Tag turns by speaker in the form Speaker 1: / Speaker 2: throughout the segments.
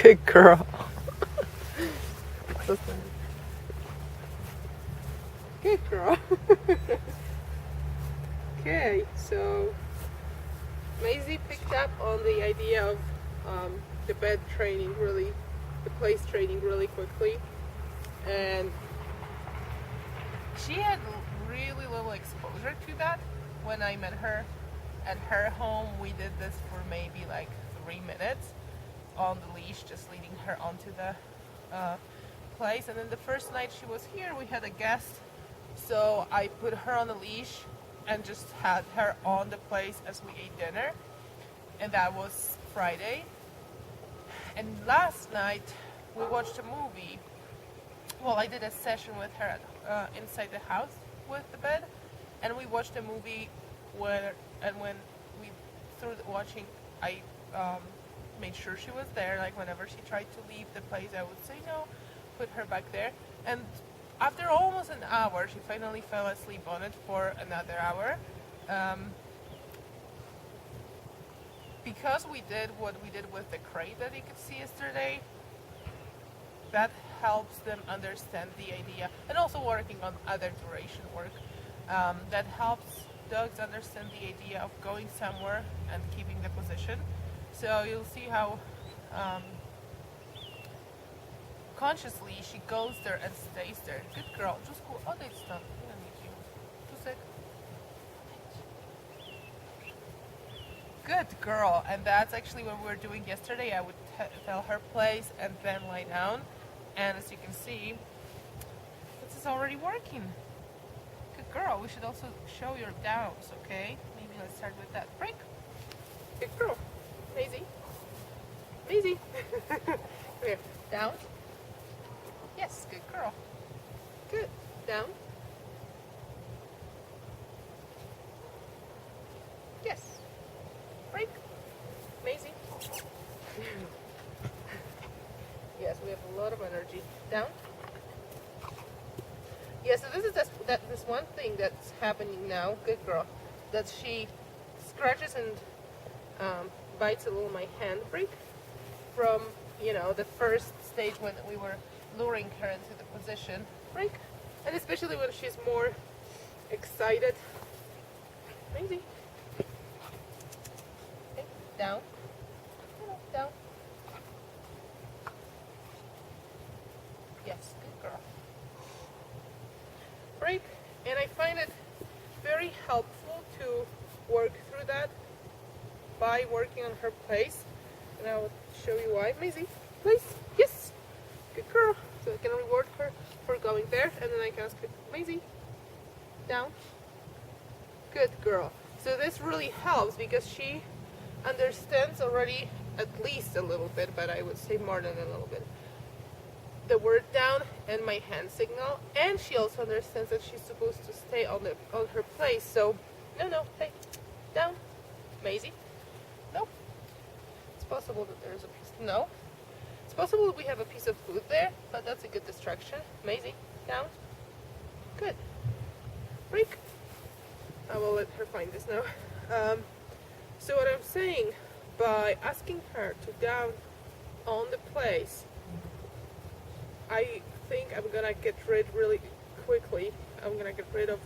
Speaker 1: Good girl.
Speaker 2: Good girl. Okay, so Maisie picked up on the idea of the bed training the place training really quickly, and she had really little exposure to that. When I met her at her home, we did this for maybe like 3 minutes on the leash, just leading her onto the place. And then the first night she was here, we had a guest, so I put her on the leash and just had her on the place as we ate dinner, and that was Friday. And last night we watched a movie. Well, I did a session with her inside the house with the bed, and we watched a movie when we through watching, I made sure she was there. Like whenever she tried to leave the place, I would say no, put her back there. And after almost an hour, she finally fell asleep on it for another hour. Because we did what we did with the crate that you could see yesterday, that helps them understand the idea, and also working on other duration work, that helps dogs understand the idea of going somewhere and keeping the position. So you'll see how consciously she goes there and stays there. Good girl. Just go. Oh, that's done. I don't need you. Just like. Good girl. And that's actually what we were doing yesterday. I would tell her place and then lie down. And as you can see, this is already working. Good girl. We should also show your downs, okay? Maybe let's start with that. Break. Good girl. Maisie. Maisie. Here. Down. Yes, good girl. Good. Down. Yes. Break. Maisie. Yes, we have a lot of energy. Down. Yeah, so this is this one thing that's happening now. Good girl. That she scratches and bites a little my hand break from, you know, the first stage when we were luring her into the position break, and especially when she's more excited. Maisie. Okay, down. Down. Yes, good girl. Break. And I find it very helpful to work through that by working on her place. And I will show you why. Maisie, place. Yes. Good girl. So I can reward her for going there, and then I can ask her, Maisie, down. Good girl. So this really helps because she understands already at least a little bit, but I would say more than a little bit, the word down and my hand signal, and she also understands that she's supposed to stay on her place. So no, hey, down. Maisie, nope. It's possible that there's a piece. No. It's possible we have a piece of food there, but that's a good distraction. Maisie, down. Good. Break. I will let her find this now. So what I'm saying, by asking her to down on the place, I think I'm gonna get rid really quickly. I'm gonna get rid of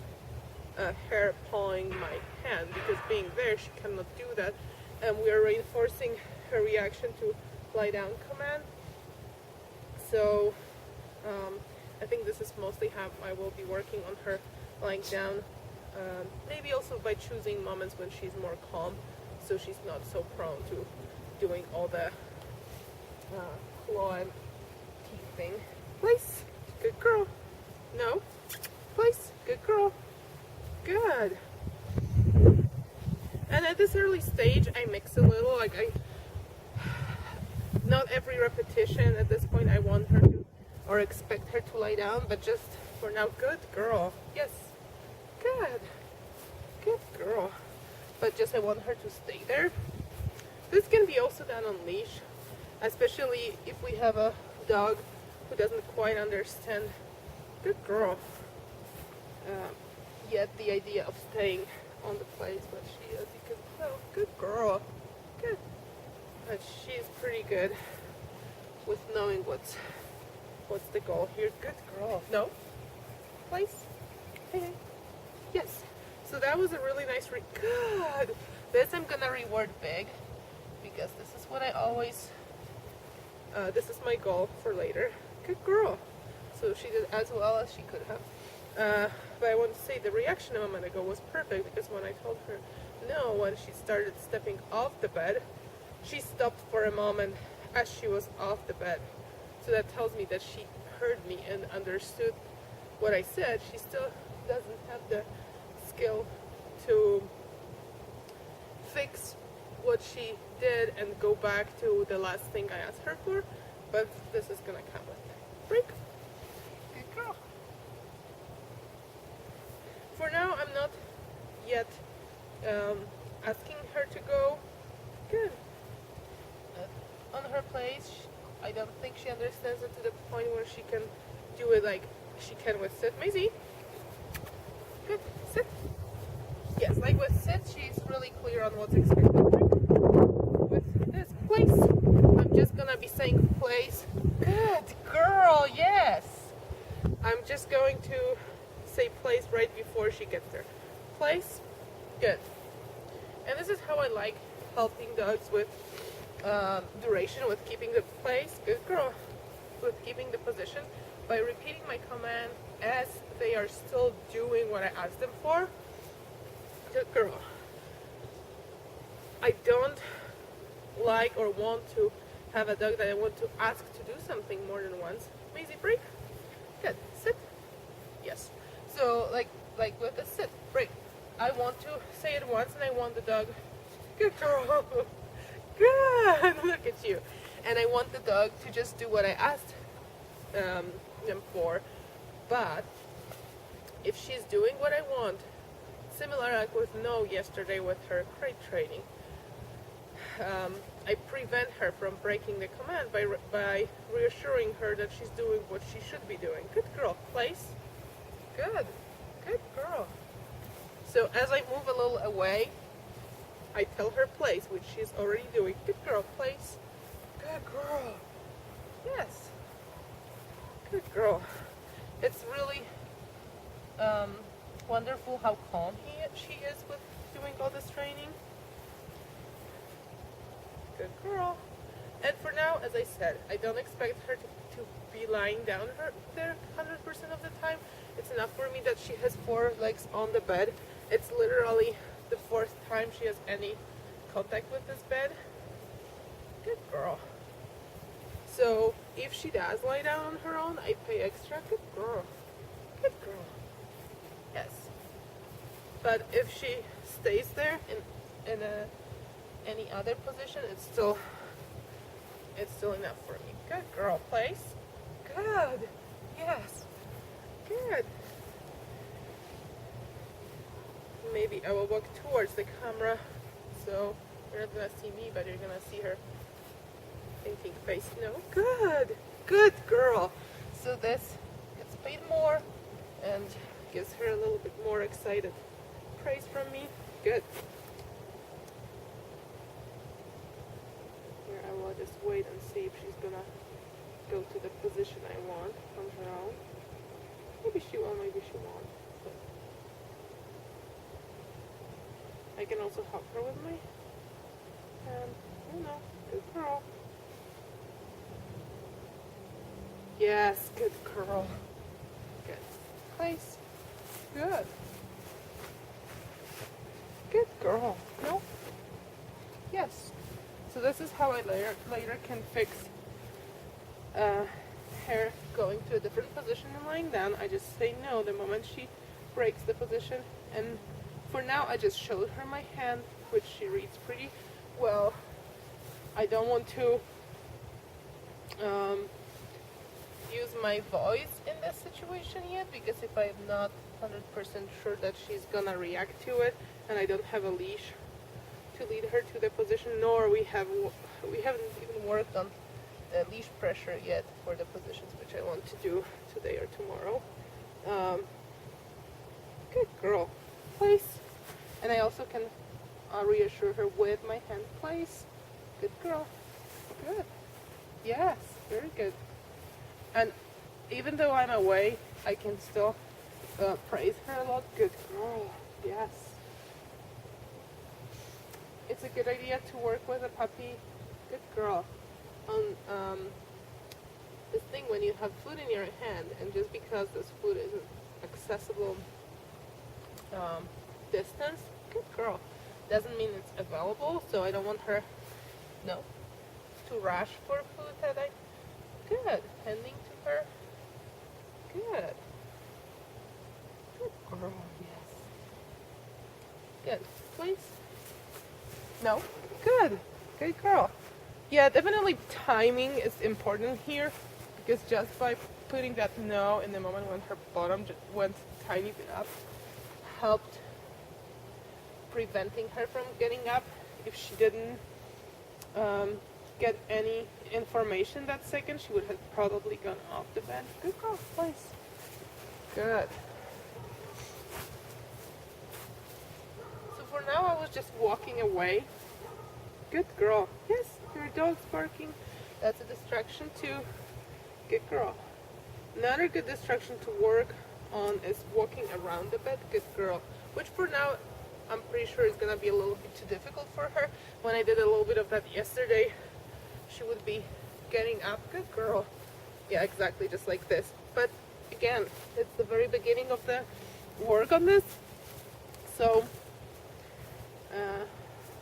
Speaker 2: her pawing my hand, because being there she cannot do that, and we are reinforcing her reaction to lie down command. So I think this is mostly how I will be working on her lying down, maybe also by choosing moments when she's more calm, so she's not so prone to doing all the claw and teeth thing. Place. Good girl. No. Place. Good girl. Good. And at this early stage I mix a little, like not every repetition at this point I want her to or expect her to lie down, but just for now. Good girl. Yes. Good. Good girl. But just I want her to stay there. This can be also done on leash, especially if we have a dog who doesn't quite understand, good girl, yet the idea of staying on the place, but she is, because, oh, good girl, good, but she's pretty good with knowing what's the goal here. Good girl. No? Place? Hey, hey. Yes. So that was a really nice good. This I'm gonna reward big because this is what I always, this is my goal for later. Good girl. So she did as well as she could have. But I want to say the reaction a moment ago was perfect because when I told her no, when she started stepping off the bed, she stopped for a moment as she was off the bed. So that tells me that she heard me and understood what I said. She still doesn't have the skill to fix what she did and go back to the last thing I asked her for, but this is gonna come with it. Break. Good girl. For now, I'm not yet asking her to go. Good. On her place, I don't think she understands it to the point where she can do it like she can with sit. Maisie. Good. Sit. Yes, like with sit, she's really clear on what's expected. With this place, I'm just gonna be saying place. Good girl, yes. I'm just going to say place right before she gets there. Place. Good. And this is how I like helping dogs with duration, with keeping the place. Good girl. With keeping the position by repeating my command as they are still doing what I asked them for. Good girl. I don't like or want to have a dog that I want to ask to do something more than once. Maisie, break. Good. Sit. Yes. So like with the sit, break. I want to say it once and I want the dog. Good girl. Good. Look at you. And I want the dog to just do what I asked them for. But if she's doing what I want, similar like with no yesterday with her crate training, I prevent her from breaking the command by reassuring her that she's doing what she should be doing. Good girl. Place. Good. Good girl. So as I move a little away, I tell her place, which she's already doing. Good girl. Place. Good girl. Yes. Good girl. It's really wonderful how calm she is with doing all this training. Good girl. And for now, as I said, I don't expect her to be lying down there 100% of the time. It's enough for me that she has 4 legs on the bed. It's literally the 4th time she has any contact with this bed. Good girl. So if she does lie down on her own, I pay extra. Good girl. Good girl. Yes. But if she stays there in any other position, it's still enough for me. Good girl. Place. Good. Yes. Good. Maybe I will walk towards the camera, so you're not gonna see me, but you're gonna see her thinking face. No. Good. Good girl. So this gets paid more and gives her a little bit more excited praise from me. Good. Here I will just wait and see if she's gonna go to the position I want on her own. Maybe she will, maybe she won't. But I can also help her with my hand. I don't know. Good girl. Yes, good girl. Good. Place. Good. Good girl. No? Yes. So this is how I later can fix her going to a different position and lying down. I just say no the moment she breaks the position. And for now, I just showed her my hand, which she reads pretty well. I don't want to use my voice in this situation yet, because if I'm not 100% sure that she's gonna react to it, and I don't have a leash to lead her to the position, nor we haven't even worked on the leash pressure yet for the positions, which I want to do today or tomorrow. Good girl. Place. And I also can reassure her with my hand. Place. Good girl. Good. Yes. Very good. And even though I'm away, I can still praise her a lot. Good girl. Yes. It's a good idea to work with a puppy. Good girl. On this thing when you have food in your hand, and just because this food is an accessible distance, good girl, doesn't mean it's available. So I don't want her, no, to rush for food that I. Good. Handing to her. Good. Good girl. Yes. Good. Please. No. Good. Good girl. Yeah, definitely timing is important here, because just by putting that no in the moment when her bottom just went a tiny bit up helped preventing her from getting up. If she didn't get any information that second, she would have probably gone off the bed. Good girl, nice. Good. So for now I was just walking away. Good girl. Yes, your dog's barking. That's a distraction too. Good girl. Another good distraction to work on is walking around the bed. Good girl. Which for now I'm pretty sure is gonna be a little bit too difficult for her. When I did a little bit of that yesterday, she would be getting up. Good girl. Yeah, exactly, just like this. But again, it's the very beginning of the work on this. So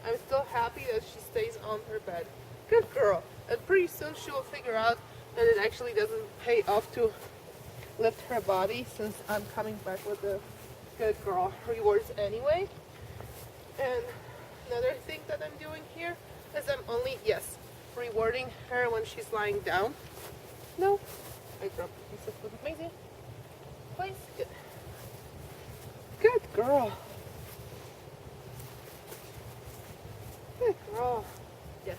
Speaker 2: I'm still happy that she stays on her bed. Good girl. And pretty soon she will figure out that it actually doesn't pay off to lift her body, since I'm coming back with the good girl rewards anyway. And another thing that I'm doing here is I'm only, yes, rewarding her when she's lying down. No, I dropped a piece of food. Maisie, please. Good. Good girl. Good girl. Yes.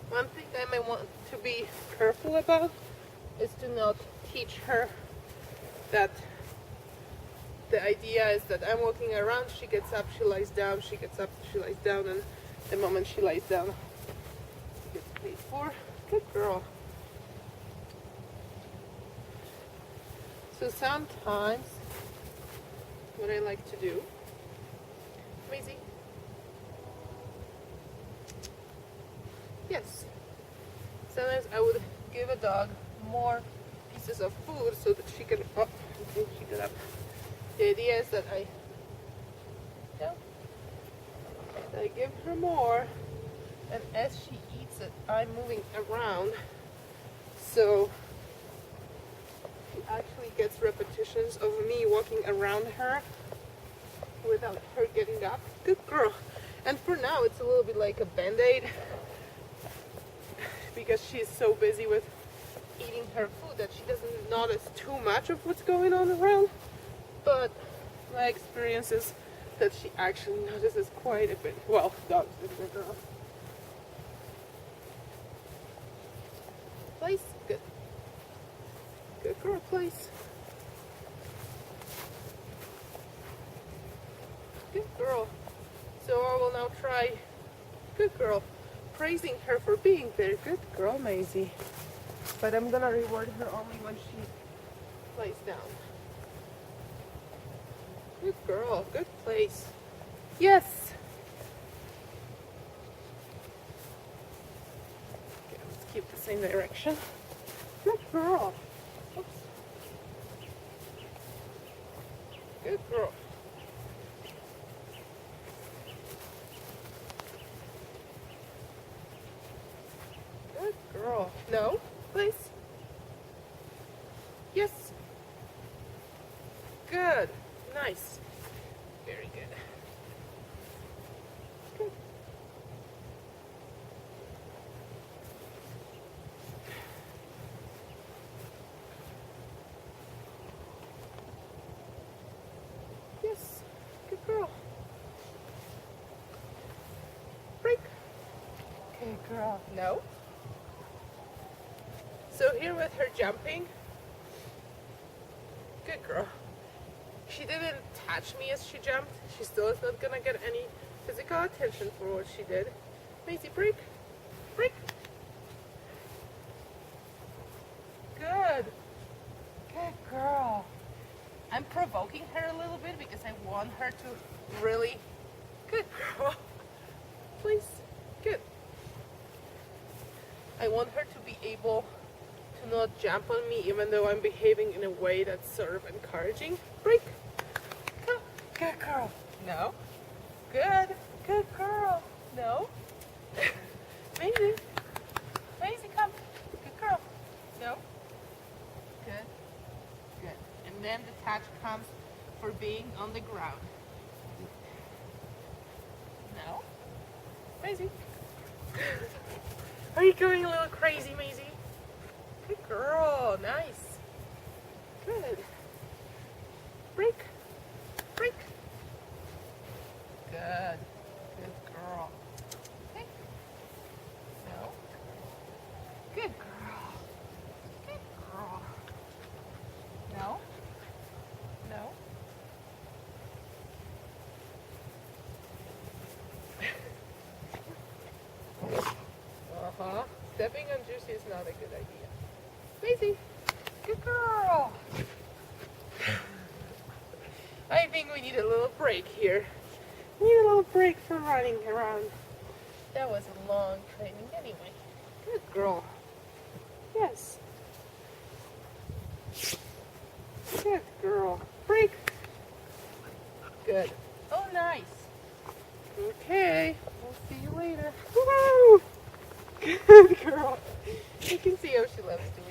Speaker 2: One thing I may want to be careful about is to not teach her that the idea is that I'm walking around, she gets up, she lies down, she gets up, she lies down, and the moment she lies down, she gets paid for. Good girl. So sometimes what I like to do, Maisie, yes, sometimes I would give a dog more pieces of food so that she can, oh, I think she got up. The idea is that I give her more, and as she eats it, I'm moving around, so she actually gets repetitions of me walking around her without her getting up. Good girl. And for now, it's a little bit like a band-aid, because she's so busy with eating her food that she doesn't notice too much of what's going on around. But my experience is that she actually notices quite a bit. Well, dogs do, good girl. Place. Good. Good girl, place. Good girl. So I will now try, good girl, praising her for being there. Good girl, Maisie. But I'm gonna reward her only when she lays down. Good girl, good place. Yes. Okay, let's keep the same direction. Good girl. Oops. Good girl. Good girl. No, please. Yes. Good. Nice. Very good. Good. Yes. Good girl. Break. Good girl. No. So here with her jumping. Good girl. She didn't touch me as she jumped. She still is not gonna get any physical attention for what she did. Maisie, break. Break. want her to really, good girl, please, good. I want her to be able to not jump on me even though I'm behaving in a way that's sort of encouraging. Break. Go. Good girl. No. Good. Good girl. No. Maisie. Maisie, come. Good girl. No. Good. Good. And then the touch comes for being on the ground. No. Maisie. Are you going a little crazy, Maisie? Good girl. Nice. Good. Break. Break. Good. Good girl. Okay. No. Good girl. Good girl. No. No. Uh-huh. Stepping on Juicy is not a good idea. Maisie, good girl. I think we need a little break here. We need a little break from running around. That was a long training anyway. Good girl. Yes. Good girl. Break. Good. Oh, nice. Okay. We'll see you later. Woo! Good girl. You can see how she loves doing